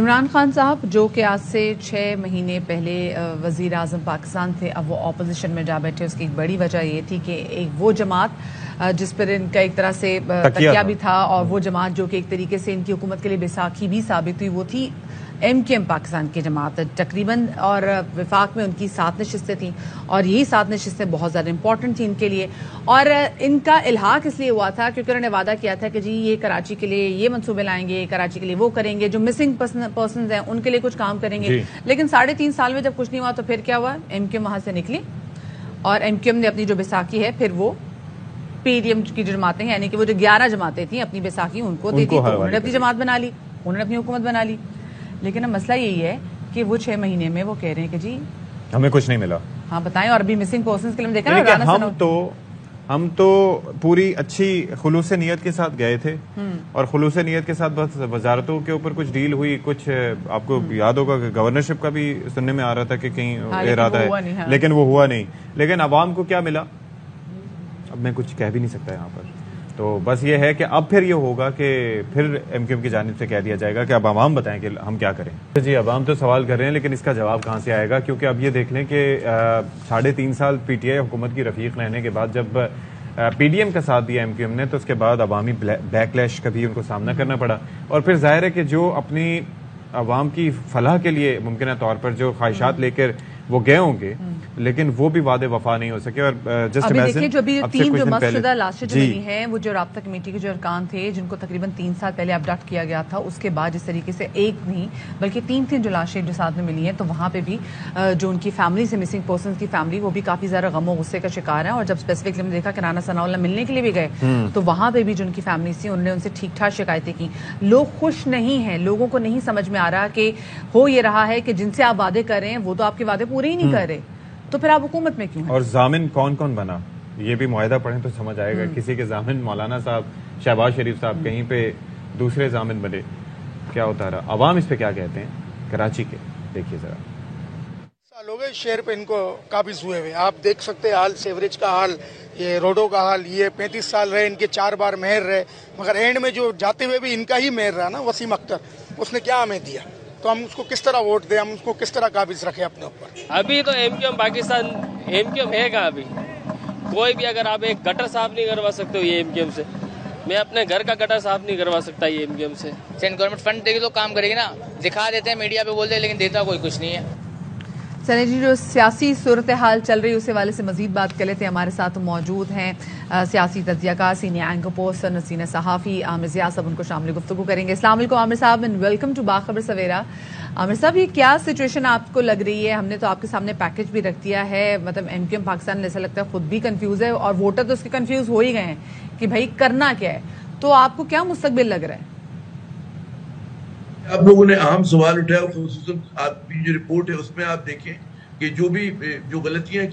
عمران خان صاحب جو کہ آج سے 6 مہینے پہلے وزیر اعظم پاکستان تھے، اب وہ اپوزیشن میں جا بیٹھے. اس کی ایک بڑی وجہ یہ تھی کہ ایک وہ جماعت جس پر ان کا ایک طرح سے تکیہ بھی تھا، اور وہ جماعت جو کہ ایک طریقے سے ان کی حکومت کے لیے بیساکھی بھی ثابت ہوئی، وہ تھی ایم کیو ایم پاکستان کی جماعت تقریباً. اور وفاق میں ان کی 7 نشستیں تھیں، اور یہی 7 نشستیں بہت زیادہ امپورٹنٹ تھیں ان کے لیے. اور ان کا الحاق اس لیے ہوا تھا کیونکہ انہوں نے وعدہ کیا تھا کہ جی یہ کراچی کے لیے یہ منصوبے لائیں گے، کراچی کے لیے وہ کریں گے، جو مسنگ پرسنز ہیں ان کے لیے کچھ کام کریں گے. لیکن 3.5 سال میں جب کچھ نہیں ہوا تو پھر کیا ہوا؟ ایم کیو ایم وہاں سے نکلی، اور ایم کیو ایم نے اپنی جو بیساکھی ہے پھر وہ پی ڈی ایم کی جو جماعتیں ہیں، یعنی کہ وہ جو 11 جماعتیں تھیں اپنی بیساکھی ان کو دے دی، انہوں نے اپنی جماعت بنا لی، انہوں نے اپنی حکومت بنا لی. لیکن اب مسئلہ یہی ہے کہ وہ 6 مہینے میں وہ کہہ رہے ہیں کہ جی ہمیں کچھ نہیں ملا. ہاں بتائیں. اور ابھی مسنگ پرسنز کے لیے دیکھا نا، ہم تو پوری اچھی خلوص نیت کے ساتھ گئے تھے، اور خلوص نیت کے ساتھ بس وزارتوں کے اوپر کچھ ڈیل ہوئی. کچھ آپ کو یاد ہوگا کہ گورنرشپ کا بھی سننے میں آ رہا تھا کہ کہیں ارادہ ہے، لیکن وہ ہوا نہیں. لیکن عوام کو کیا ملا اب میں کچھ کہہ بھی نہیں سکتا یہاں پر. تو بس یہ ہے کہ اب پھر یہ ہوگا کہ پھر ایم کیو ایم کی جانب سے کہہ دیا جائے گا کہ اب عوام بتائیں کہ ہم کیا کریں. جی عوام تو سوال کر رہے ہیں، لیکن اس کا جواب کہاں سے آئے گا؟ کیونکہ اب یہ دیکھ لیں کہ 3.5 سال پی ٹی آئی حکومت کی رفیق رہنے کے بعد جب پی ڈی ایم کا ساتھ دیا ایم کیو ایم نے، تو اس کے بعد عوامی بیکلیش کا بھی ان کو سامنا کرنا پڑا. اور پھر ظاہر ہے کہ جو اپنی عوام کی فلاح کے لیے ممکنہ طور پر جو خواہشات لے کر وہ گئے ہوں گے، لیکن وہ بھی وعدے وفا نہیں ہو سکے. اور ابھی دیکھیں جو ابھی 3 جو مسٹ شدہ لاشیں جو ملی ہیں، وہ جو رابطہ کمیٹی کے جو ارکان تھے جن کو تقریباً 3 سال پہلے ابڈکٹ کیا گیا تھا، اس کے بعد جس طریقے سے ایک نہیں بلکہ 3 جو لاشیں جو ساتھ میں ملی ہیں، تو وہاں پہ بھی جو ان کی فیملی سے مسنگ پرسنز کی فیملی، وہ بھی کافی زیادہ غم و غصے کا شکار ہے. اور جب اسپیسیفکلی ہم نے دیکھا کہ رانا ثناء اللہ ملنے کے لیے بھی گئے، تو وہاں پہ بھی جو ان کی فیملی تھی انہوں نے ان سے ٹھیک ٹھاک شکایتیں کی. لوگ خوش نہیں ہیں، لوگوں کو نہیں سمجھ میں آ رہا کہ ہو یہ رہا ہے کہ جن سے آپ وعدے کر رہے ہیں وہ تو آپ کے وعدے پورے ہی نہیں کر رہے، تو پھر آپ حکومت میں کیوں ہیں؟ اور ضامن کون کون بنا یہ بھی معاہدہ پڑھیں تو سمجھ آئے گا. کسی کے ضامن مولانا صاحب، شہباز شریف صاحب، کہیں پہ دوسرے ضامن بنے. کیا ہوتا رہا؟ عوام اس پہ کیا کہتے ہیں کراچی کے؟ دیکھیے ذرا. سال ہو گئے شہر پہ ان کو قابض ہوئے ہوئے. آپ دیکھ سکتے ہیں حال سیوریج کا حال، یہ روڈوں کا حال. یہ 35 سال رہے، ان کے 4 بار میئر رہے، مگر اینڈ میں جو جاتے ہوئے بھی ان کا ہی میئر رہا نا، وسیم اختر. اس نے کیا ہمیں دیا؟ تو ہم اس کو کس طرح ووٹ دیں؟ ہم اس کو کس طرح قابض رکھیں اپنے اوپر؟ ابھی تو M Q M Pakistan M Q M ہے کہاں؟ ابھی کوئی بھی اگر آپ ایک گٹر صاف نہیں کروا سکتے ہو یہ ایم کیو ایم سے، میں اپنے گھر کا گٹر صاف نہیں کروا سکتا یہ ایم کیو ایم سے. سینٹرل گورنمنٹ فنڈ دے گی تو کام کرے گی نا. دکھا دیتے ہیں میڈیا پہ بولتے ہیں، لیکن دیتا کوئی کچھ نہیں ہے. سنی جی، جو سیاسی صورتحال چل رہی ہے اس حوالے سے مزید بات کر لیتے ہیں. ہمارے ساتھ موجود ہیں سیاسی تجزیہ کار، سینئر اینکر پوسٹ نسرین صحافی عامر ضیاء صاحب، ان کو شامل گفتگو کریں گے. السلام علیکم عامر صاحب، اینڈ ویلکم ٹو باخبر سویرا. عامر صاحب، یہ کیا سچویشن آپ کو لگ رہی ہے؟ ہم نے تو آپ کے سامنے پیکج بھی رکھ دیا ہے، مطلب ایم کیو ایم پاکستان ایسا لگتا ہے خود بھی کنفیوز ہے، اور ووٹر تو اس کے کنفیوز ہو ہی گئے ہیں کہ بھائی کرنا کیا ہے. تو آپ کو کیا مستقبل لگ رہا ہے؟ آپ لوگوں نے اہم سوال اٹھایا، خصوصاً آپ کی جو رپورٹ ہے اس میں آپ دیکھیں کہ جو غلطیاں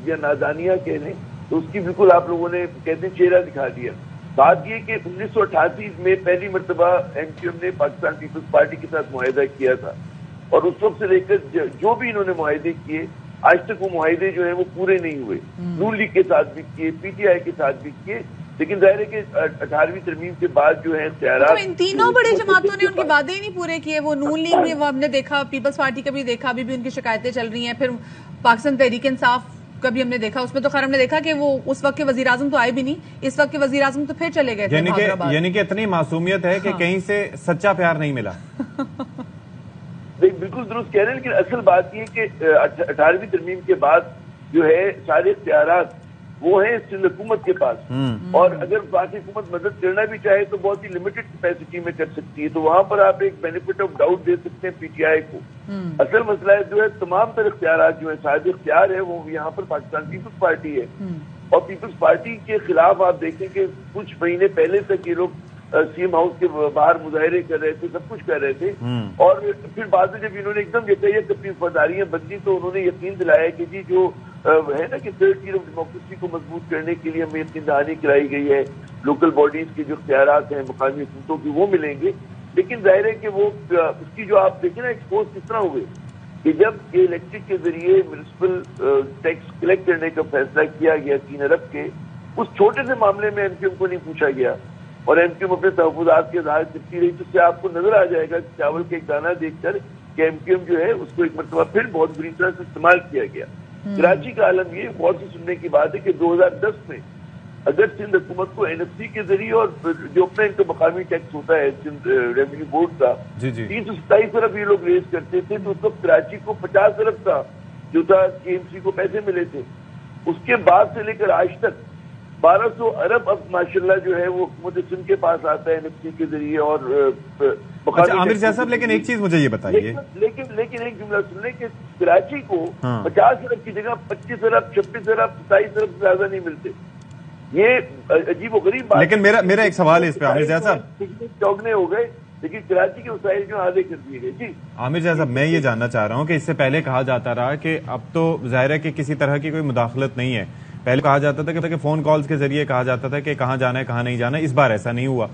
یا نادانیاں کہہ لیں تو اس کی بالکل آپ لوگوں نے کہتے ہیں چہرہ دکھا دیا. بات یہ کہ 1988 میں پہلی مرتبہ ایم کیو ایم نے پاکستان پیپلز پارٹی کے ساتھ معاہدہ کیا تھا، اور اس وقت سے لے کر جو بھی انہوں نے معاہدے کیے آج تک وہ معاہدے جو ہیں وہ پورے نہیں ہوئے. نون لیگ کے ساتھ بھی کیے، پی ٹی آئی کے ساتھ بھی کیے، لیکن ظاہر ہے کہ 18ویں ترمیم کے بعد جو ہے اختیارات، ان تینوں بڑی جماعتوں نے ان کے وعدے ہی نہیں پورے کیے. وہ نون لیگ نے، وہ ہم نے دیکھا، پیپلز پارٹی کا بھی دیکھا، ابھی بھی ان کی شکایتیں چل رہی ہیں. پھر پاکستان تحریک انصاف کا بھی ہم نے دیکھا، اس میں تو خیر ہم نے دیکھا کہ وہ اس وقت کے وزیر اعظم تو آئے بھی نہیں، اس وقت کے وزیر اعظم تو پھر چلے گئے تھے حیدرآباد. یعنی کہ اتنی معصومیت ہے کہ کہیں سے سچا پیار نہیں ملا. بالکل درست کہہ رہے ہیں، لیکن اصل بات یہ کہ 18ویں ترمیم کے بعد جو ہے سارے اختیارات وہ ہیں سندھ حکومت کے پاس، اور اگر باقی حکومت مدد کرنا بھی چاہے تو بہت ہی لمیٹڈ کیپیسٹی میں کر سکتی ہے. تو وہاں پر آپ ایک بینیفٹ آف ڈاؤٹ دے سکتے ہیں پی ٹی آئی کو. اصل مسئلہ ہے جو ہے تمام تر اختیارات جو ہے صاحب اختیار ہے وہ یہاں پر پاکستان پیپلز پارٹی ہے. اور پیپلز پارٹی کے خلاف آپ دیکھیں کہ کچھ مہینے پہلے تک یہ لوگ سی ایم ہاؤس کے باہر مظاہرے کر رہے تھے، سب کچھ کر رہے تھے، اور پھر بعد میں جب انہوں نے ایک دم یکایک اپنی وفاداریاں بدلی تو انہوں نے یقین دلایا کہ جی جو ہے نا کہ تھرڈ ٹیئر آف ڈیموکریسی کو مضبوط کرنے کے لیے ہمیں یقین دہانی کرائی گئی ہے، لوکل باڈیز کے جو اختیارات ہیں مقامی حکومتوں کی وہ ملیں گے. لیکن ظاہر ہے کہ وہ اس کی جو آپ دیکھیں نا ایکسپوز کس طرح ہوئے کہ جب الیکٹرک کے ذریعے میونسپل ٹیکس کلیکٹ کرنے کا فیصلہ کیا گیا 3 ارب کے، اس چھوٹے سے معاملے میں ایم کیو ایم کو نہیں پوچھا گیا اور ایم کیو ایم اپنے تحفظات کے اظہار کرتی رہی، تو اس سے آپ کو نظر آ جائے گا کہ چاول کا ایک دانہ دیکھ کر کہ ایم کیو ایم جو ہے اس کو ایک مرتبہ پھر بہت بری طرح سے استعمال کیا گیا۔ کراچی کا عالم یہ غور سے سننے کی بات ہے کہ 2010 میں اگر سندھ حکومت کو این ایف سی کے ذریعے اور جو اپنا ان کا مقامی ٹیکس ہوتا ہے سندھ ریونیو بورڈ کا 327 ارب یہ لوگ ریز کرتے تھے، تو اس وقت کراچی کو 50 ارب کا جو تھا کے ایم سی کو پیسے ملے تھے۔ اس کے بعد سے لے کر آج تک 1200 ارب اب ماشاءاللہ جو ہے وہ حکومت سندھ کے پاس آتا ہے این ایف سی کے ذریعے اور عامر زیاد صاحب، لیکن ایک چیز مجھے یہ بتائیے، لیکن ایک جملہ سن لیں کہ کراچی کو 50 ارب کی جگہ 25 ارب 26 ارب 27 ارب سے زیادہ نہیں ملتے۔ یہ عجیب و غریب بات، لیکن میرا ایک سوال ہے اس پہ عامر زیاد صاحب، چوگنے ہو گئے لیکن کراچی کے وسائل جو آدھے کر دیے گئے۔ جی عامر زیاد صاحب، میں یہ جاننا چاہ رہا ہوں کہ اس سے پہلے کہا جاتا رہا کہ اب تو ظاہر ہے کہ کسی طرح کی کوئی مداخلت نہیں ہے، پہلے کہا جاتا تھا کہ فون کالز کے ذریعے کہا جاتا تھا کہ کہاں جانا ہے کہاں نہیں جانا ہے، اس بار ایسا نہیں ہوا،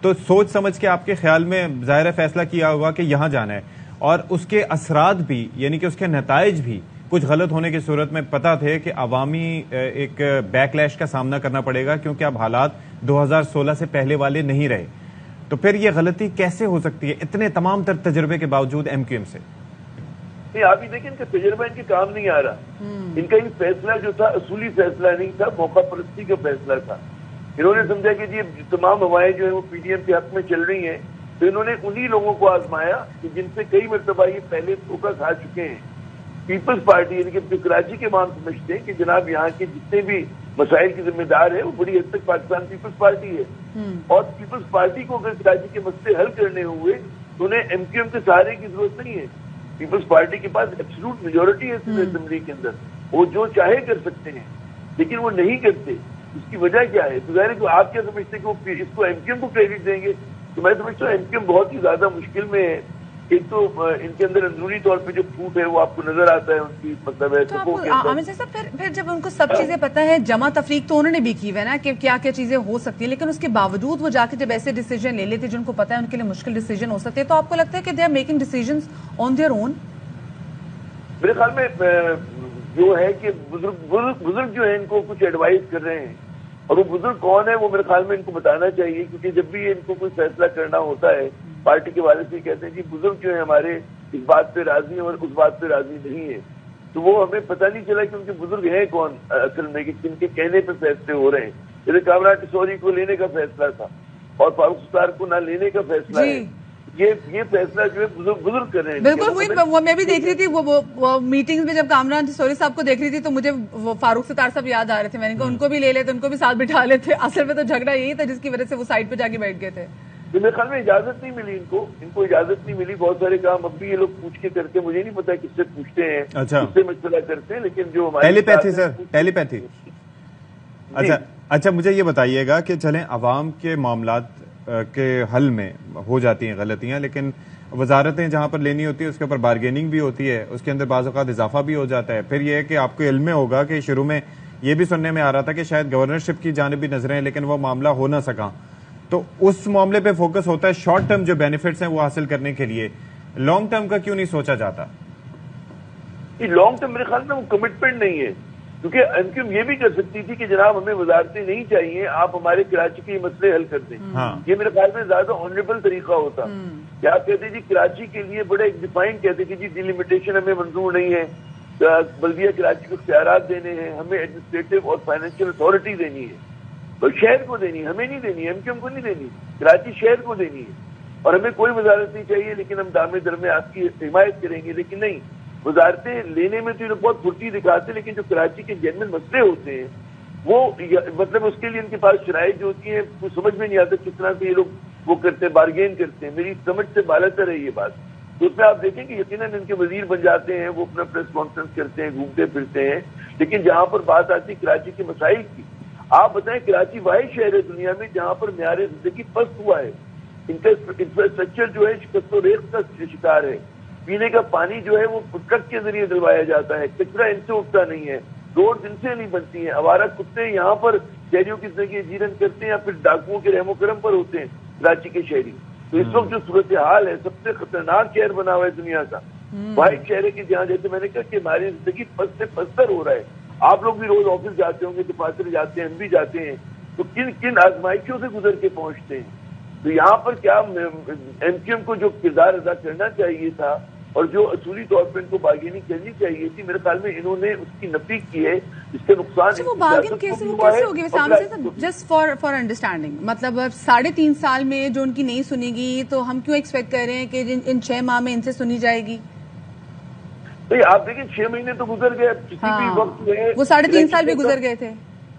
تو سوچ سمجھ کے آپ کے خیال میں ظاہر ہے فیصلہ کیا ہوگا کہ یہاں جانا ہے، اور اس کے اثرات بھی یعنی کہ اس کے نتائج بھی کچھ غلط ہونے کی صورت میں پتہ تھے کہ عوامی ایک بیک لیش کا سامنا کرنا پڑے گا، کیونکہ اب حالات 2016 سے پہلے والے نہیں رہے، تو پھر یہ غلطی کیسے ہو سکتی ہے اتنے تمام تر تجربے کے باوجود ایم کیو ایم سے؟ نہیں، آپ ہی دیکھیں ان کا تجربہ ان کے کام نہیں آ رہا، ان کا یہ فیصلہ جو تھا اصولی فیصلہ نہیں تھا، موقع پرستی کا فیصلہ تھا۔ انہوں نے سمجھا کہ جی تمام ہوائیں جو ہیں وہ پی ڈی ایم کے حق میں چل رہی ہیں، تو انہوں نے انہی لوگوں کو آزمایا کہ جن سے کئی مرتبہ یہ پہلے دھوکہ کھا چکے ہیں۔ پیپلز پارٹی یعنی کہ جو کراچی کے عوام سمجھتے ہیں کہ جناب یہاں کے جتنے بھی مسائل کی ذمہ دار ہے وہ بڑی حد تک پاکستان پیپلز پارٹی ہے، اور پیپلز پارٹی کو اگر کراچی کے مسئلے حل کرنے ہوئے تو انہیں ایم کیو ایم کے سہارے کی ضرورت نہیں ہے۔ پیپلز پارٹی کے پاس ایبسلوٹ میجورٹی ہے اسمبلی کے اندر، وہ جو چاہے کر سکتے ہیں، لیکن وہ نہیں کرتے۔ اس کی وجہ کیا ہے؟ تو ظاہر ہے کہ آپ کیا سمجھتے ہیں کہ وہ اس کو ایم کیو ایم کو کریڈٹ دیں گے؟ تو میں سمجھتا ہوں ایم کیو ایم بہت ہی زیادہ مشکل میں ہے۔ ایک تو ان کے اندر اندرونی طور پہ جو پھوٹ ہے وہ آپ کو نظر آتا ہے، ان کی مطلب ہے عامر صاحب پھر جب ان کو سب چیزیں پتہ ہے، جمع تفریق تو انہوں نے بھی کی ہے نا کہ کیا کیا چیزیں ہو سکتی ہیں، لیکن اس کے باوجود وہ جا کے جب ایسے ڈیسیجن لے لیتے جن کو پتہ ہے ان کے لیے مشکل ڈیسیجن ہو سکتے ہیں، تو آپ کو لگتا ہے کہ they are making decisions on their own? میرے خیال میں جو ہے کہ بزرگ جو ہیں ان کو کچھ ایڈوائز کر رہے ہیں، اور وہ بزرگ کون ہے وہ میرے خیال میں ان کو بتانا چاہیے، کیونکہ جب بھی ان کو کوئی فیصلہ کرنا ہوتا ہے پارٹی کے والے سے کہتے ہیں کہ بزرگ جو ہیں ہمارے اس بات پہ راضی ہیں اور اس بات پہ راضی نہیں ہیں، تو وہ ہمیں پتہ نہیں چلا کہ ان کے بزرگ ہیں کون اصل میں، کہ کن کے کہنے پہ فیصلے ہو رہے ہیں۔ جیسے کامران ٹسوری کو لینے کا فیصلہ تھا اور فاروق ستار کو نہ لینے کا فیصلہ ہے، یہ فیصلہ جو ہے بزرگ کر رہے ہیں۔ بالکل وہی میں بھی دیکھ رہی تھی وہ میٹنگز میں، جب کامران ٹسوری صاحب کو دیکھ رہی تھی تو مجھے وہ فاروق ستار صاحب یاد آ رہے تھے، میں نے کہا ان کو بھی لے لیتے، ان کو بھی ساتھ بٹھا لیتے، اصل میں تو جھگڑا یہی تھا جس کی وجہ سے وہ سائڈ پہ جا کے بیٹھ گئے تھے۔ میرے خیال میں اجازت نہیں ملی ان کو اجازت نہیں ملی، بہت سارے کام اب بھی یہ لوگ پوچھ کے کرتے، مجھے نہیں پتا کس سے پوچھتے ہیں، کس سے مشورہ کرتے ہیں، لیکن جو ٹیلی پیتھی سر، ٹیلی پیتھی۔ اچھا مجھے یہ بتائیے گا کہ چلیں عوام کے معاملات کے حل میں ہو جاتی ہیں غلطیاں، لیکن وزارتیں جہاں پر لینی ہوتی ہے اس کے اوپر بارگیننگ بھی ہوتی ہے، اس کے اندر بعض اوقات اضافہ بھی ہو جاتا ہے۔ پھر یہ ہے کہ آپ کو علم میں ہوگا کہ شروع میں یہ بھی سننے میں آ رہا تھا کہ شاید گورنرشپ کی جانب بھی نظریں، لیکن وہ معاملہ ہو نہ سکا، تو اس معاملے پہ فوکس ہوتا ہے شارٹ ٹرم جو بینیفٹس ہیں وہ حاصل کرنے کے لیے، لانگ ٹرم کا کیوں نہیں سوچا جاتا؟ لانگ ٹرم میرے خیال میں وہ کمٹمنٹ نہیں ہے، کیونکہ ایم کیو ایم یہ بھی کر سکتی تھی کہ جناب ہمیں وزارتیں نہیں چاہیے، آپ ہمارے کراچی کے مسئلے حل کر دیں، یہ میرے خیال میں زیادہ آنریبل طریقہ ہوتا کہ آپ کہتے جی کراچی کے لیے بڑے ایک ڈیفائن کہتے کہ جی ڈیلیمیٹیشن ہمیں منظور نہیں ہے، بلدیہ کراچی کو اختیارات دینے ہیں، ہمیں ایڈمنسٹریٹو اور فائنینشیل اتھارٹی دینی ہے، تو شہر کو دینی ہے، ہمیں نہیں دینی، ایم کیو ایم کو نہیں دینی، کراچی شہر کو دینی ہے، اور ہمیں کوئی وزارت نہیں چاہیے، لیکن ہم دامے درمے آپ کی حمایت کریں گے، لیکن نہیں، وزارتیں لینے میں تو یہ بہت پھرتی دکھاتے، لیکن جو کراچی کے جینوئن مسئلے ہوتے ہیں وہ مطلب اس کے لیے ان کے پاس شرائط جو ہوتی ہیں کچھ سمجھ میں نہیں آتا کس طرح سے یہ لوگ وہ کرتے ہیں، بارگین کرتے ہیں، میری سمجھ سے بالاتر ہے یہ بات۔ تو اس میں آپ دیکھیں کہ یقیناً ان کے وزیر بن جاتے ہیں، وہ اپنا پریس کانفرنس کرتے ہیں، گھومتے پھرتے ہیں، لیکن جہاں پر بات آتی ہے کراچی کے مسائل کی، آپ بتائیں کراچی واحد شہر ہے دنیا میں جہاں پر معیار زندگی پست ہوا ہے، انفراسٹرکچر جو ہے شکست و ریخت کا شکار ہے، پینے کا پانی جو ہے وہ ٹرک کے ذریعے دلوایا جاتا ہے، کچرا ان سے اٹھتا نہیں ہے، روڈ ان سے نہیں بنتی ہیں، آوارہ کتے یہاں پر شہریوں کی زندگی جیرن کرتے ہیں یا پھر ڈاکوؤں کے رحم و کرم پر ہوتے ہیں کراچی کے شہری۔ تو اس وقت جو صورتحال ہے سب سے خطرناک شہر بنا ہوا ہے دنیا کا، واحد شہر ہے کہ جہاں جیسے میں نے کہا کہ ہماری زندگی پست سے پستر ہو رہا ہے۔ آپ لوگ بھی روز آفس جاتے ہوں گے، دفاتر جاتے ہیں، ہم بھی جاتے ہیں، تو کن کن آزمائشوں سے گزر کے پہنچتے ہیں. تو یہاں پر کیا ایم کیو ایم کو جو کردار ادا کرنا چاہیے تھا اور جو اصولی طور پر ان کو بارگیننگ کرنی چاہیے تھی، میرے خیال میں انہوں نے اس کی نفی کی ہے، جس کا نقصان وہ بارگین کیسے ہوگی جسٹ فار انڈرسٹینڈنگ؟ مطلب 3.5 سال میں جو ان کی نہیں سنی گی تو ہم کیوں ایکسپیکٹ کر رہے ہیں کہ ان 6 ماہ میں ان سے سنی جائے گی؟ آپ دیکھیں 6 مہینے تو گزر گئے، کسی بھی وقت وہ 3.5 سال بھی گزر گئے تھے.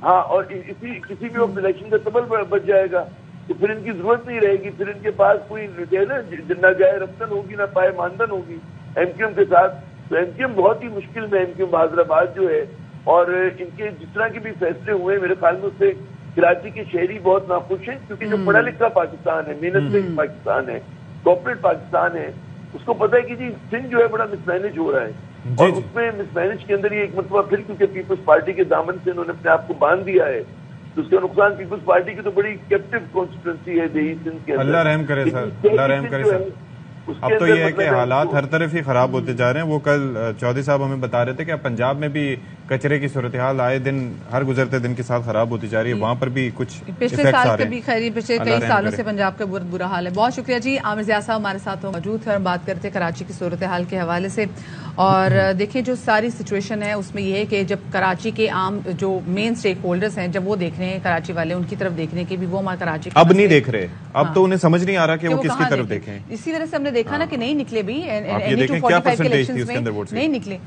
ہاں، اور کسی بھی وقت الیکشن کا سبب بچ جائے گا تو پھر ان کی ضرورت نہیں رہے گی، پھر ان کے پاس کوئی نہ جائے رفتن ہوگی، نہ پائے ماندن ہوگی ایم کیو ایم کے ساتھ. تو ایم کیو ایم بہت ہی مشکل میں، ایم کیو ایم حیدرآباد جو ہے، اور ان کے جس طرح کے بھی فیصلے ہوئے میرے خیال میں اس سے کراچی کے شہری بہت ناخوش ہیں، کیونکہ جو پڑھا لکھا پاکستان ہے، محنت سے پاکستان ہے، کوپریٹ پاکستان ہے، اس کو پتہ ہے کہ جی سندھ جو ہے بڑا مس مینج ہو رہا ہے، اور اس میں مس مینج کے اندر یہ ایک مرتبہ پھر کیونکہ پیپلز پارٹی کے دامن سے انہوں نے اپنے آپ کو باندھ دیا ہے، تو اس کا نقصان پیپلز پارٹی کی تو بڑی کیپٹیو کانسٹیٹوئنسی ہے دیہی سندھ کے اندر. اللہ رحم کرے سر، اللہ رحم کرے سر. اب تو یہ ہے کہ حالات ہر طرف ہی خراب ہوتے جا رہے ہیں. وہ کل چودھری صاحب ہمیں بتا رہے تھے کہ پنجاب میں بھی کچرے کی صورتحال آئے دن ہر گزرتے دن کے ساتھ خراب ہوتی جا رہی ہے، وہاں پر بھی کچھ پچھلے سال کے بھی پچھلے کئی سالوں سے پنجاب کا برا حال ہے. بہت شکریہ جی. عامر ضیاء صاحب ہمارے ساتھ موجود ہیں اور بات کرتے کراچی کی صورتحال کے حوالے سے. اور دیکھیں جو ساری سچویشن ہے اس میں یہ ہے کہ جب کراچی کے عام جو مین سٹیک ہولڈرز ہیں جب وہ دیکھ رہے ہیں کراچی والے، ان کی طرف دیکھنے کے بھی وہ ہمارا کراچی اب نہیں دیکھ رہے، اب تو انہیں سمجھ نہیں آ رہا کہ وہ کس کی طرف دیکھیں. اسی وجہ سے ہم نے دیکھا نا کہ نہیں نکلے بھی، 45 کے الیکشنز میں نہیں نکلے.